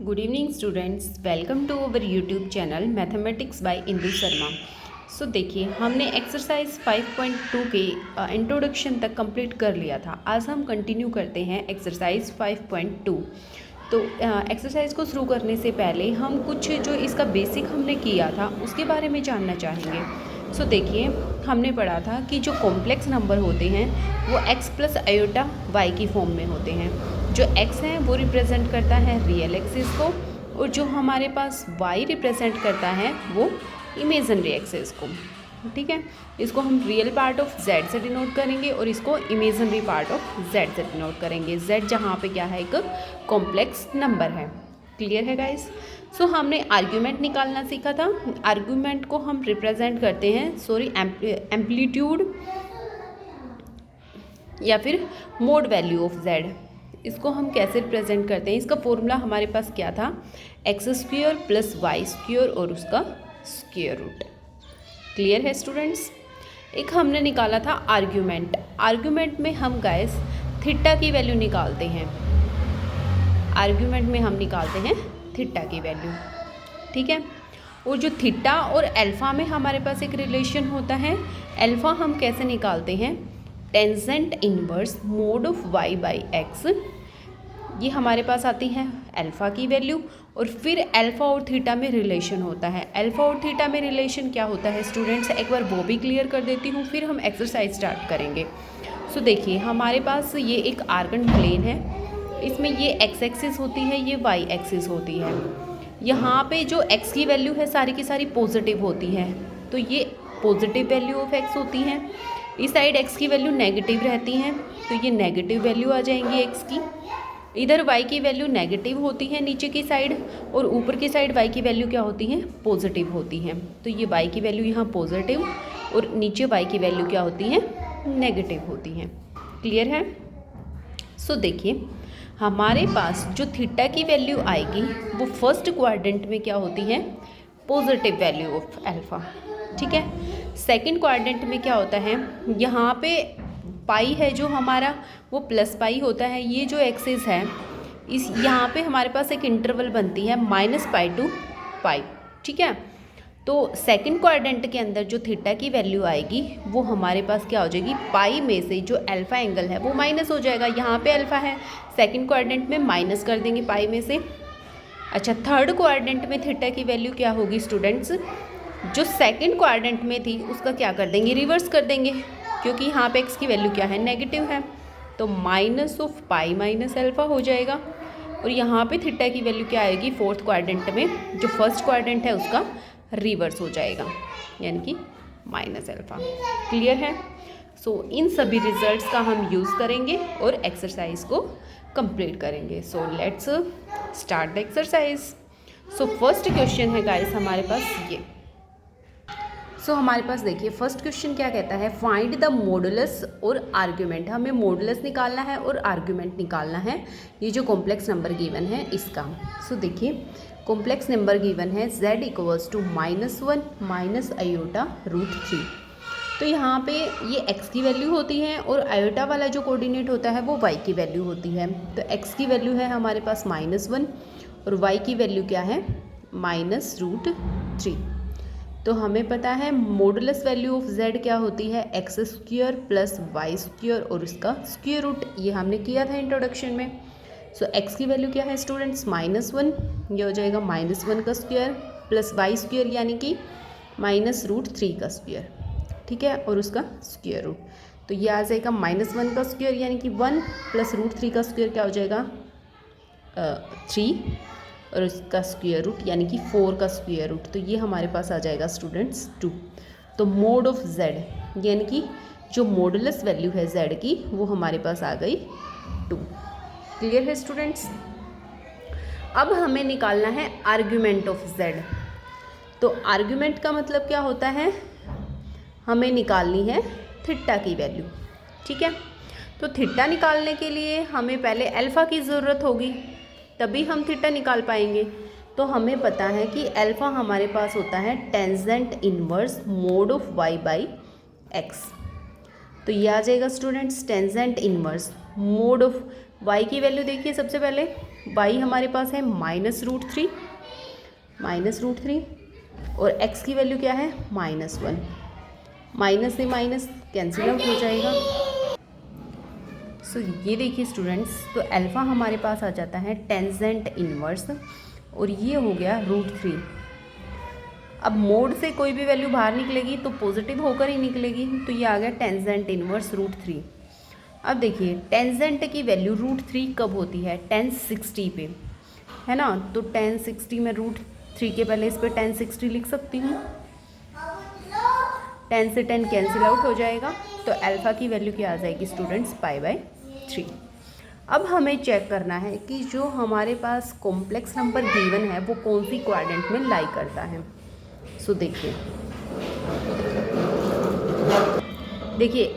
Good evening students, welcome to our YouTube channel mathematics by Indu Sharma. So देखिए, हमने exercise 5.2 के introduction तक complete कर लिया था। आज हम कंटिन्यू करते हैं एक्सरसाइज 5.2। तो एक्सरसाइज को शुरू करने से पहले हम कुछ जो इसका बेसिक हमने किया था उसके बारे में जानना चाहेंगे। सो देखिए, हमने पढ़ा था कि जो कॉम्प्लेक्स नंबर होते हैं वो x प्लस आयोटा y की फॉर्म में होते हैं। जो x है वो रिप्रेजेंट करता है रियल एक्सिस को, और जो हमारे पास y रिप्रेजेंट करता है वो इमेजिनरी एक्सिस को। ठीक है, इसको हम रियल पार्ट ऑफ z से डिनोट करेंगे और इसको इमेजिनरी पार्ट ऑफ z से डिनोट करेंगे। z जहाँ पे क्या है, एक कॉम्प्लेक्स नंबर है। क्लियर है गाइस? सो हमने आर्ग्यूमेंट निकालना सीखा था। आर्ग्यूमेंट को हम रिप्रेजेंट करते हैं एम्पलीट्यूड या फिर मोड वैल्यू ऑफ z। इसको हम कैसे रिप्रेजेंट करते हैं? इसका फॉर्मूला हमारे पास क्या था, x square plus y square और उसका स्क्वायर रूट। क्लियर है स्टूडेंट्स? एक हमने निकाला था आर्ग्यूमेंट। आर्ग्यूमेंट में हम गाइस थीटा की वैल्यू निकालते हैं। आर्ग्यूमेंट में हम निकालते हैं थीटा की वैल्यू। ठीक है, और जो थीटा और अल्फ़ा में हमारे पास एक रिलेशन होता है। अल्फ़ा हम कैसे निकालते हैं, tangent inverse mode of y by x. ये हमारे पास आती है अल्फ़ा की वैल्यू, और फिर अल्फ़ा और थीटा में रिलेशन होता है। अल्फ़ा और थीटा में रिलेशन क्या होता है स्टूडेंट्स, एक बार वो भी क्लियर कर देती हूँ, फिर हम एक्सरसाइज स्टार्ट करेंगे। सो देखिए, हमारे पास ये एक आर्गन प्लेन है। इसमें ये एक्स एक्सिस होती है, ये वाई एक्सिस होती है। यहाँ पे जो x की वैल्यू है सारी की सारी पॉजिटिव होती है, तो ये पॉजिटिव वैल्यू ऑफ x होती है। इस साइड x की वैल्यू नेगेटिव रहती है, तो ये नेगेटिव वैल्यू आ जाएंगी x की। इधर y की वैल्यू नेगेटिव होती है नीचे की साइड, और ऊपर की साइड y की वैल्यू क्या होती है, पॉजिटिव होती है। तो ये y की वैल्यू यहाँ पॉजिटिव और नीचे y की वैल्यू क्या होती है, नेगेटिव होती है। क्लियर है? सो देखिए, हमारे पास जो थीटा की वैल्यू आएगी वो फर्स्ट क्वाड्रेंट में क्या होती है, पॉजिटिव वैल्यू ऑफ अल्फ़ा। ठीक है, सेकंड क्वाड्रेंट में क्या होता है, यहाँ पे पाई है जो हमारा, वो प्लस पाई होता है। ये जो एक्सिस है, इस यहाँ पे हमारे पास एक इंटरवल बनती है -पाई टू पाई। ठीक है, तो सेकंड क्वाड्रेंट के अंदर जो थीटा की वैल्यू आएगी वो हमारे पास क्या हो जाएगी, पाई में से जो अल्फ़ा एंगल है वो माइनस हो जाएगा। यहाँ पे अल्फ़ा है, सेकंड क्वाड्रेंट में माइनस कर देंगे पाई में से। अच्छा, थर्ड क्वाड्रेंट में थीटा की वैल्यू क्या होगी स्टूडेंट्स, जो सेकंड क्वाड्रेंट में थी उसका क्या कर देंगे, रिवर्स कर देंगे, क्योंकि यहाँ पे एक्स की वैल्यू क्या है, नेगेटिव है। तो minus of pi minus alpha हो जाएगा। और यहाँ पे थीटा की वैल्यू क्या आएगी, फोर्थ क्वाड्रेंट में जो फर्स्ट क्वाड्रेंट है उसका रिवर्स हो जाएगा, यानी कि माइनस अल्फ़ा। क्लियर है? सो इन सभी रिजल्ट्स का हम यूज़ करेंगे और एक्सरसाइज को कंप्लीट करेंगे। So let's start the exercise. So first question है गाइस हमारे पास ये। सो हमारे पास देखिए, फर्स्ट क्वेश्चन क्या कहता है, फाइंड द मॉडुलस और आर्ग्यूमेंट। हमें मॉडुलस निकालना है और आर्ग्यूमेंट निकालना है, ये जो कॉम्प्लेक्स नंबर गिवन है इसका। सो देखिए, कॉम्प्लेक्स नंबर गिवन है z equals to -1 minus iota root 3। तो यहाँ पे ये x की वैल्यू होती है और आयोटा वाला जो कोऑर्डिनेट होता है वो y की वैल्यू होती है। तो x की वैल्यू है हमारे पास -1 और y की वैल्यू क्या है, -√3। तो हमें पता है मॉडुलस वैल्यू ऑफ z क्या होती है, x square plus y square और उसका स्क्वायर रूट। ये हमने किया था इंट्रोडक्शन में। सो x की वैल्यू क्या है स्टूडेंट्स, -1, ये हो जाएगा -1 का स्क्वायर प्लस वाई स्क्वायर यानी कि -√3 का स्क्वायर। ठीक है, और उसका स्क्वायर रूट। तो ये आ जाएगा -1 का स्क्वायर यानी कि 1 प्लस √3 का स्क्वायर क्या हो जाएगा, 3, और उसका स्क्वायर रूट यानी कि 4 का स्क्वायर रूट। तो ये हमारे पास आ जाएगा स्टूडेंट्स 2। तो मोड ऑफ z यानी कि जो मॉडुलस वैल्यू है z की वो हमारे पास आ गई 2। क्लियर है स्टूडेंट्स? अब हमें निकालना है आर्ग्यूमेंट ऑफ z। तो आर्ग्यूमेंट का मतलब क्या होता है, हमें निकालनी है थीटा की वैल्यू। ठीक है, तो थीटा निकालने के लिए हमें पहले अल्फ़ा की ज़रूरत होगी, तभी हम थीटा निकाल पाएंगे। तो हमें पता है कि अल्फ़ा हमारे पास होता है tangent inverse mode of y by x. तो ये आ जाएगा students tangent inverse mode of y की वैल्यू। देखिए सबसे पहले y हमारे पास है -√3 और x की वैल्यू क्या है -1। माइनस से माइनस कैंसिल आउट हो जाएगा। सो ये देखिए स्टूडेंट्स, तो अल्फ़ा हमारे पास आ जाता है टेंजेंट इनवर्स और ये हो गया √3। अब मोड से कोई भी वैल्यू बाहर निकलेगी तो पॉजिटिव होकर ही निकलेगी, तो ये आ गया टेंजेंट इनवर्स √3। अब देखिए टेंजेंट की वैल्यू √3 कब होती है, tan 60 पे, है ना। तो tan 60 में √3 के पहले इस पर tan 60 लिख सकती हूँ। 10 से 10 कैंसिल आउट हो जाएगा, तो अल्फ़ा की वैल्यू क्या आ जाएगी स्टूडेंट्स, π/3। अब हमें चेक करना है कि जो हमारे पास कॉम्प्लेक्स नंबर गिवन है वो कौन सी क्वाड्रेंट में लाई करता है। सो देखिए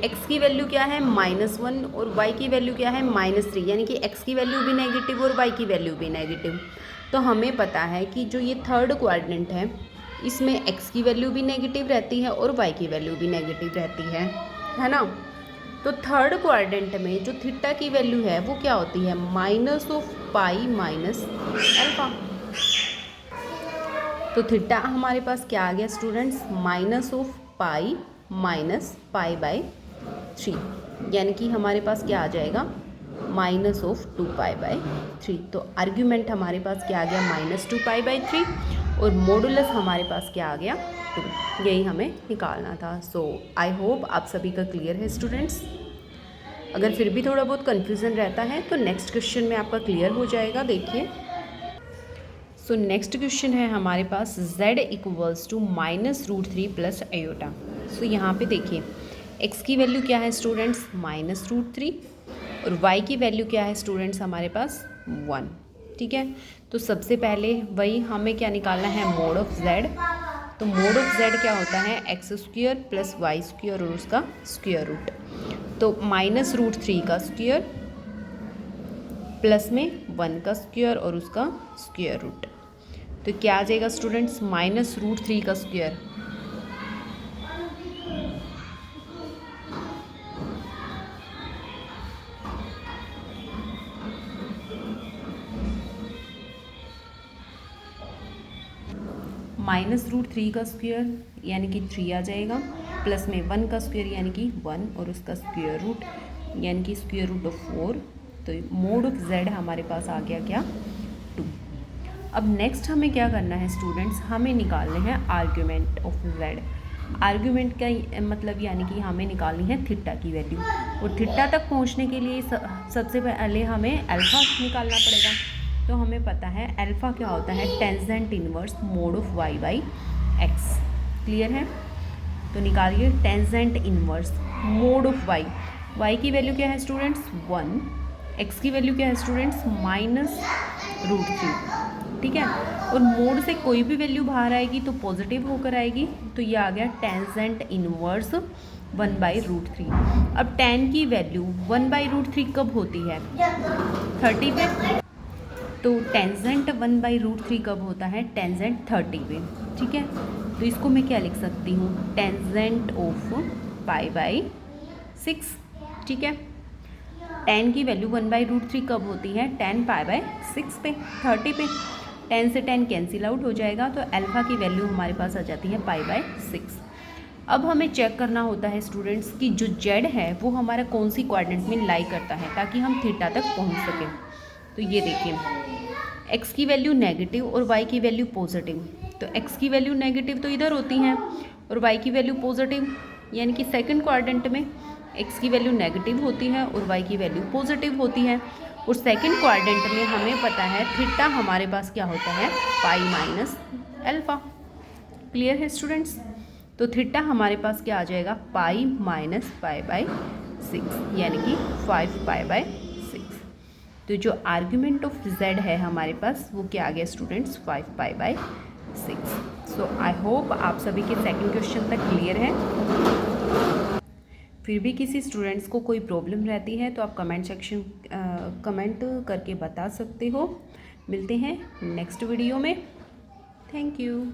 x की वैल्यू क्या है -1 और y की वैल्यू क्या है -3, यानी कि x की वैल्यू भी नेगेटिव और y की वैल्यू भी नेगेटिव। तो हमें पता है कि जो ये थर्ड क्वाड्रेंट है इसमें x की वैल्यू भी नेगेटिव रहती है और y की वैल्यू भी नेगेटिव रहती है ना। तो थर्ड क्वाड्रेंट में जो थीटा की वैल्यू है वो क्या होती है, -π-α। तो थीटा हमारे पास क्या आ गया स्टूडेंट्स, -π-π/3, यानी कि हमारे पास क्या आ जाएगा, -2π/3। तो आर्ग्यूमेंट हमारे पास क्या आ गया, -2π/3 और मॉडुलस हमारे पास क्या आ गया, 2। यही हमें निकालना था। सो आई होप आप सभी का क्लियर है स्टूडेंट्स। अगर फिर भी थोड़ा बहुत कन्फ्यूज़न रहता है तो नेक्स्ट क्वेश्चन में आपका क्लियर हो जाएगा। देखिए सो नेक्स्ट क्वेश्चन है हमारे पास z = -√3 + आयोटा। सो यहाँ पे देखिए x की वैल्यू क्या है स्टूडेंट्स, -√3 और y की वैल्यू क्या है स्टूडेंट्स हमारे पास 1। ठीक है, तो सबसे पहले वही हमें क्या निकालना है, मोड ऑफ z। तो मोड ऑफ z क्या होता है, x² + y² और उसका स्क्वायर रूट। तो -√3 का स्क्वायर प्लस में 1 का स्क्वायर और उसका स्क्वायर रूट। तो क्या आ जाएगा स्टूडेंट्स, -√3 का स्क्वायर -√3 का स्क्वायर यानी कि 3 आ जाएगा, प्लस में 1 का स्क्वायर यानी कि 1 और उसका स्क्वायर रूट यानी कि स्क्वायर रूट ऑफ 4। तो मोड ऑफ z हमारे पास आ गया क्या, 2। अब नेक्स्ट हमें क्या करना है स्टूडेंट्स, हमें निकालने हैं आर्ग्यूमेंट ऑफ z। आर्ग्यूमेंट का मतलब यानी कि हमें निकालनी है थीटा की वैल्यू, और थीटा तक पहुंचने के लिए सबसे पहले हमें अल्फ़ा निकालना पड़ेगा। तो हमें पता है अल्फ़ा क्या होता है, tangent inverse mode of y/x। Clear है, तो निकालिए tangent inverse mode of y की वैल्यू क्या है स्टूडेंट्स 1, x की वैल्यू क्या है स्टूडेंट्स -√3। ठीक है, और मोड से कोई भी वैल्यू बाहर आएगी तो पॉजिटिव होकर आएगी, तो ये आ गया टेंजेंट इनवर्स 1/√3। अब tan की वैल्यू 1/√3 कब होती है, 30 पे। तो टेंजेंट 1/√3 कब होता है, टेंजेंट 30 पे। ठीक है, तो इसको मैं क्या लिख सकती हूँ, टेंजेंट ऑफ π/6। ठीक है, tan की वैल्यू 1/√3 कब होती है, tan π/6 पे, 30 पे। 10 से 10 कैंसिल आउट हो जाएगा, तो अल्फ़ा की वैल्यू हमारे पास आ जाती है π/6। अब हमें चेक करना होता है स्टूडेंट्स कि जो z है वो हमारा कौन सी क्वाड्रेंट में लाई करता है ताकि हम थीटा तक पहुंच सकें। तो ये देखिए x की वैल्यू नेगेटिव और y की वैल्यू पॉजिटिव। तो x की वैल्यू नेगेटिव तो इधर होती हैं और y की वैल्यू पॉजिटिव, यानी कि सेकंड क्वाड्रेंट में x की वैल्यू नेगेटिव होती है और y की वैल्यू पॉजिटिव होती है। और सेकंड क्वाड्रेंट में हमें पता है थीटा हमारे पास क्या होता है, π-α। क्लियर है स्टूडेंट्स, तो थीटा हमारे पास क्या आ जाएगा, π-π/6 यानी कि 5π/6। तो जो आर्ग्यूमेंट ऑफ z है हमारे पास वो क्या आ गया स्टूडेंट्स, 5π/6। सो आई होप आप सभी के सेकंड क्वेश्चन तक क्लियर है। फिर भी किसी स्टूडेंट्स को कोई प्रॉब्लम रहती है तो आप कमेंट करके बता सकते हो। मिलते हैं नेक्स्ट वीडियो में। Thank you.